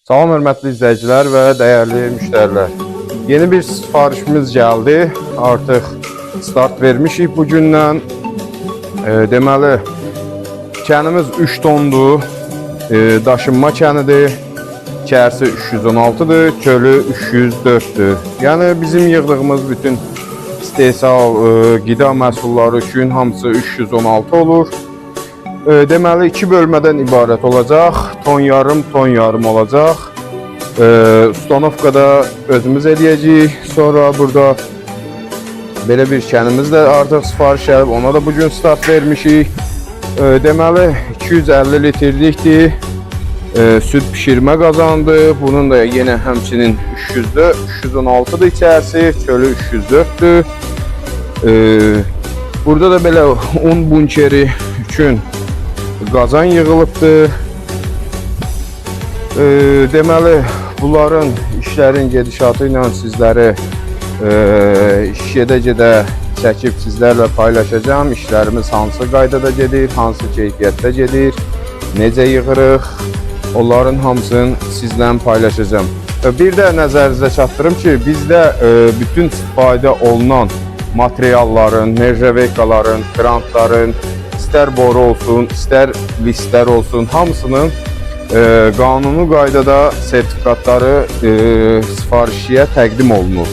Salam hörmətli izləyicilər və dəyərli müştərilər. Yeni bir sifarişimiz gəldi. Artıq start vermişik bugündən. Deməli, kənimiz 3 tondur. Daşınma kənidir. İçərisi 316'dır, çölü 304'dür. Yəni bizim yığdığımız bütün istehsal qida məhsulları üçün hamısı 316 olur. Deməli 2 bölmədən ibarət olacaq. Ton yarım olacaq. Ustanovkada özümüz edəcəyik. Sonra burada belə bir kənimiz də artıq sifariş gəlib. Ona da bugün start vermişik. Deməli 250 litrlikdir. Süt pişirmə qazandı. Bunun da yenə həmçinin 316'dır içərisi. Çölü 304'dür. Burada da belə un bunkeri üçün qazan yığılıbdır. Deməli, bunların işlərin gedişatı ilə sizləri iş gedə-gedə çəkib sizlərlə paylaşacağım. İşlərimiz hansı qaydada gedir, hansı keyfiyyətdə gedir, necə yığırıq, onların hamısını sizlə paylaşacağım. Bir də nəzərinizə çatdırım ki, bizdə bütün istifadə olunan materialların, nerjaveykaların, krantların, İstər boru olsun, istər listlər olsun, hamısının qanuni qaydada sertifikatları sifarişçiyə təqdim olunur.